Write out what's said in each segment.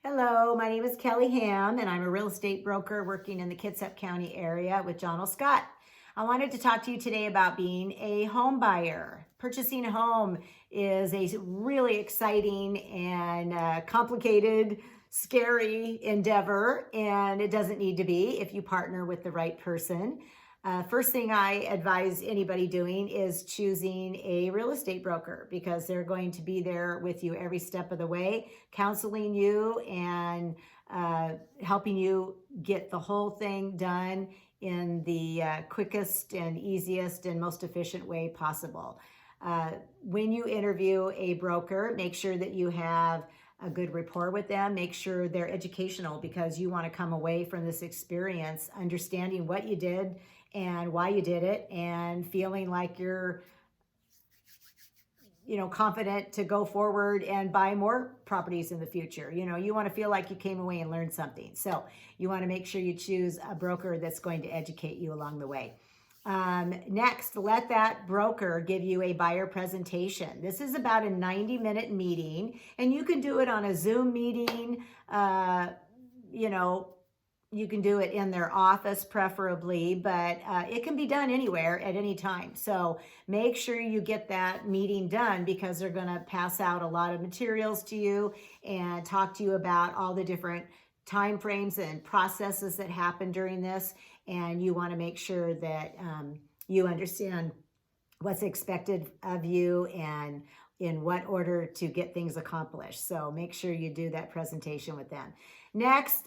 Hello, my name is Kelly Ham, and I'm a real estate broker working in the Kitsap County area with John L. Scott. I wanted to talk to you today about being a home buyer. Purchasing a home is a really exciting and complicated, scary endeavor, and it doesn't need to be if you partner with the right person. First thing I advise anybody doing is choosing a real estate broker because they're going to be there with you every step of the way, counseling you and helping you get the whole thing done in the quickest and easiest and most efficient way possible. When you interview a broker, make sure that you have a good rapport with them. Make sure they're educational because you want to come away from this experience understanding what you did and why you did it and feeling like you're confident to go forward and buy more properties in the future. You want to feel like you came away and learned something. So you want to make sure you choose a broker that's going to educate you along the way. Next, let that broker give you a buyer presentation. This is about a 90-minute meeting, and you can do it on a Zoom meeting. You can do it in their office preferably, but it can be done anywhere at any time. So make sure you get that meeting done because they're going to pass out a lot of materials to you and talk to you about all the different time frames and processes that happen during this. And you want to make sure that you understand what's expected of you and in what order to get things accomplished. So make sure you do that presentation with them. Next,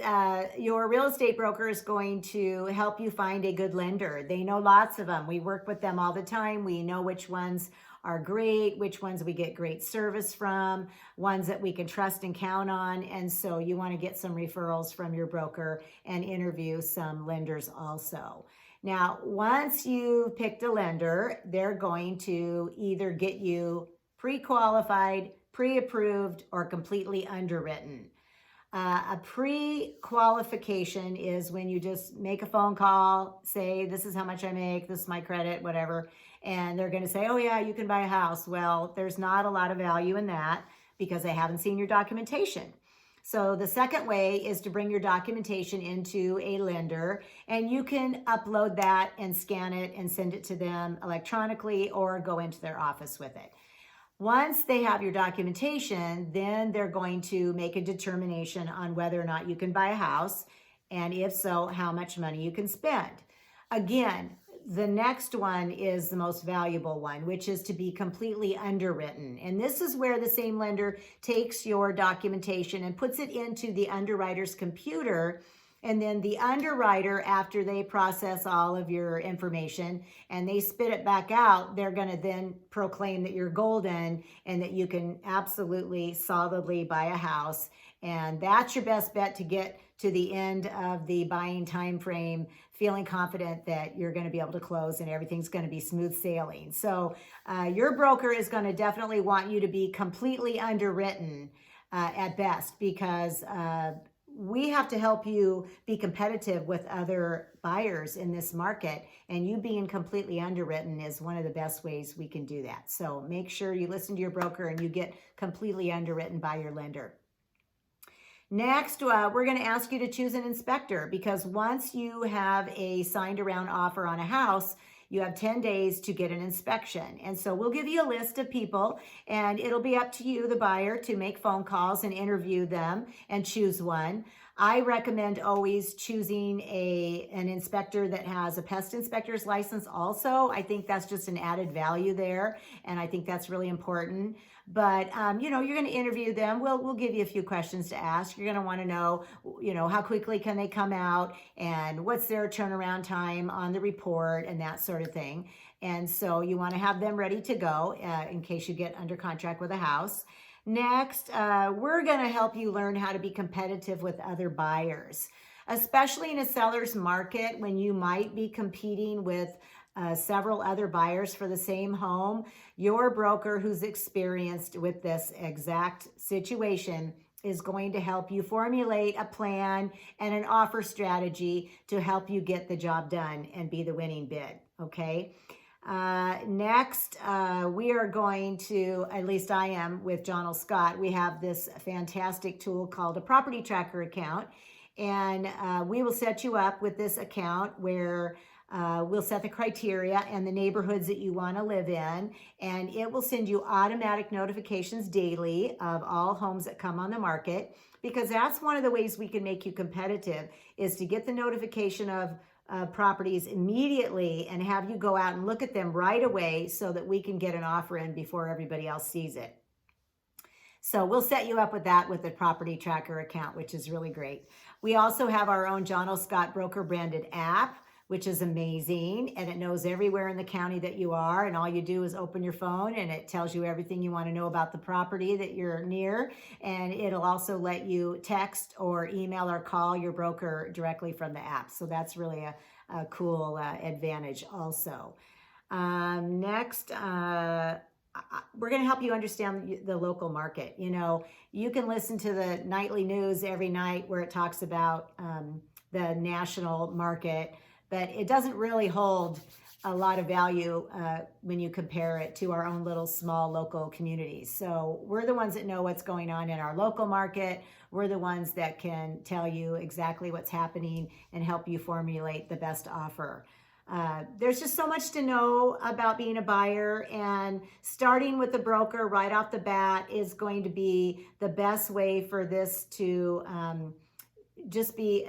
your real estate broker is going to help you find a good lender. They know lots of them. We work with them all the time. We know which ones are great, which ones we get great service from, ones that we can trust and count on. And so you want to get some referrals from your broker and interview some lenders also. Now, once you've picked a lender, they're going to either get you pre-qualified, pre-approved, or completely underwritten. A pre-qualification is when you just make a phone call, say, this is how much I make, this is my credit, whatever, and they're going to say, oh yeah, you can buy a house. Well, there's not a lot of value in that because they haven't seen your documentation. So the second way is to bring your documentation into a lender, and you can upload that and scan it and send it to them electronically or go into their office with it. Once they have your documentation, then they're going to make a determination on whether or not you can buy a house, and if so, how much money you can spend. Again, the next one is the most valuable one, which is to be completely underwritten. And this is where the same lender takes your documentation and puts it into the underwriter's computer. And then the underwriter, after they process all of your information and they spit it back out, they're going to then proclaim that you're golden and that you can absolutely solidly buy a house. And that's your best bet to get to the end of the buying time frame, feeling confident that you're going to be able to close and everything's going to be smooth sailing. So your broker is going to definitely want you to be completely underwritten at best because we have to help you be competitive with other buyers in this market, and you being completely underwritten is one of the best ways we can do that. So make sure you listen to your broker and you get completely underwritten by your lender. Next, we're going to ask you to choose an inspector because once you have a signed around offer on a house, you have 10 days to get an inspection. And so we'll give you a list of people and it'll be up to you, the buyer, to make phone calls and interview them and choose one. I recommend always choosing an inspector that has a pest inspector's license also. I think that's just an added value there, and I think that's really important. But, you're going to interview them. We'll give you a few questions to ask. You're going to want to know, how quickly can they come out and what's their turnaround time on the report and that sort of thing. And so you want to have them ready to go in case you get under contract with a house. Next, we're going to help you learn how to be competitive with other buyers, especially in a seller's market when you might be competing with several other buyers for the same home. Your broker who's experienced with this exact situation is going to help you formulate a plan and an offer strategy to help you get the job done and be the winning bid, okay? Next, we are going to, at least I am with John L. Scott, we have this fantastic tool called a property tracker account. And we will set you up with this account where we'll set the criteria and the neighborhoods that you want to live in. And it will send you automatic notifications daily of all homes that come on the market, because that's one of the ways we can make you competitive, is to get the notification of properties immediately and have you go out and look at them right away so that we can get an offer in before everybody else sees it. So we'll set you up with that with the property tracker account, which is really great. We also have our own John L. Scott broker branded app, which is amazing. And it knows everywhere in the county that you are. And all you do is open your phone and it tells you everything you want to know about the property that you're near. And it'll also let you text or email or call your broker directly from the app. So that's really a cool advantage also. Next, we're going to help you understand the local market. You know, you can listen to the nightly news every night where it talks about the national market, but it doesn't really hold a lot of value when you compare it to our own little small local communities. So we're the ones that know what's going on in our local market. We're the ones that can tell you exactly what's happening and help you formulate the best offer. There's just so much to know about being a buyer, and starting with the broker right off the bat is going to be the best way for this to just be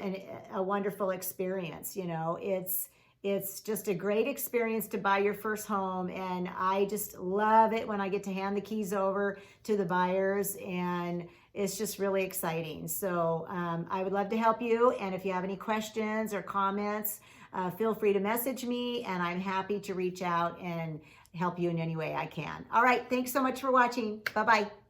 a wonderful experience. You know, it's just a great experience to buy your first home, and I just love it when I get to hand the keys over to the buyers, and it's just really exciting. So I would love to help you, and if you have any questions or comments, feel free to message me, and I'm happy to reach out and help you in any way I can. All right, thanks so much for watching. Bye-bye.